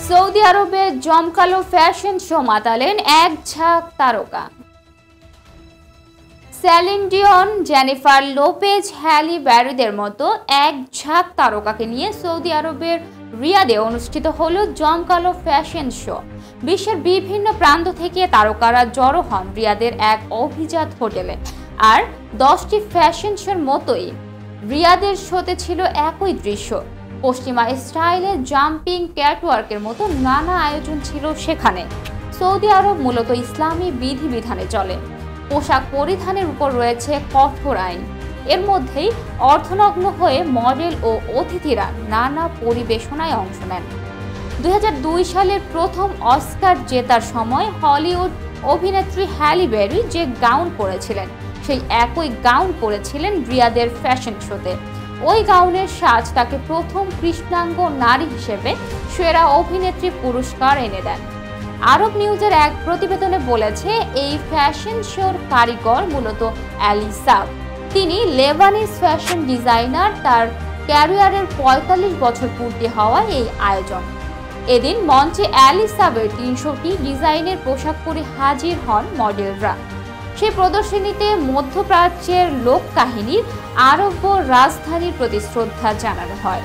Saudi আরবে জমকালো fashion show মাতালেন এক ঝাঁক তারকা। Celine Dion, Jennifer Lopez, Halle ব্যারিদের মতো এক ঝাঁক তারকাকে নিয়ে সৌদি আরবের রিয়াদে অনুষ্ঠিত হলো জমকালো ফ্যাশন শো। বিশ্বের বিভিন্ন প্রান্ত থেকে তারকারা জড়ো হন রিয়াদের এক অভিজাত হোটেলে। আর 10টি ফ্যাশন শোর মতোই রিয়াদের শোতে ছিল একই দৃশ্য। পশ্চিমা স্টাইলে জাম্পিং, ক্যাটওয়ার্কের মতো নানা আয়োজন ছিল সেখানে। সৌদি আরব মূলত ইসলামী বিধিবিধানে চলে। পোশাক পরিধানের উপর রয়েছে কঠোর আইন। এর মধ্যেই অর্ধনগ্ন হয়ে মডেল ও অতিথিরা নানা পরিবেশনায় অংশ নেন। 2002 সালের প্রথম অস্কার জেতার সময় হলিউড অভিনেত্রী হ্যালি ব্যারি যে গাউন পরেছিলেন, সেই একই গাউন পরেছিলেন রিয়াদের ফ্যাশন শোতে। ওই গাউনের সাজ তাকে প্রথম কৃষ্ণাঙ্গ নারী হিসেবে সেরা অভিনেত্রী পুরস্কার এনে দেন। আরব নিউজের এক প্রতিবেদনে বলেছে, এই ফ্যাশন শোর কারিগর মূলত আলী সাব। তিনি লেবানিজ ফ্যাশন ডিজাইনার। তার ক্যারিয়ারের 45 বছর পূর্তি হওয়া এই আয়োজন। এদিন মঞ্চে আলী সাবের 300টি ডিজাইনের পোশাক পরে হাজির হন মডেলরা। সেই প্রদর্শনীতে মধ্যপ্রাচ্যের লোক কাহিনীর আরব রাজধানীর প্রতি শ্রদ্ধা জানানো হয়।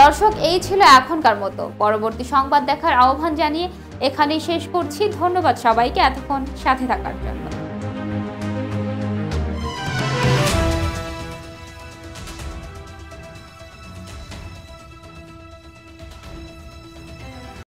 দর্শক, এই ছিল এখনকার মতো। পরবর্তী সংবাদ দেখার আহ্বান জানিয়ে এখানেই শেষ করছি। ধন্যবাদ সবাইকে এতক্ষণ সাথে থাকার জন্য।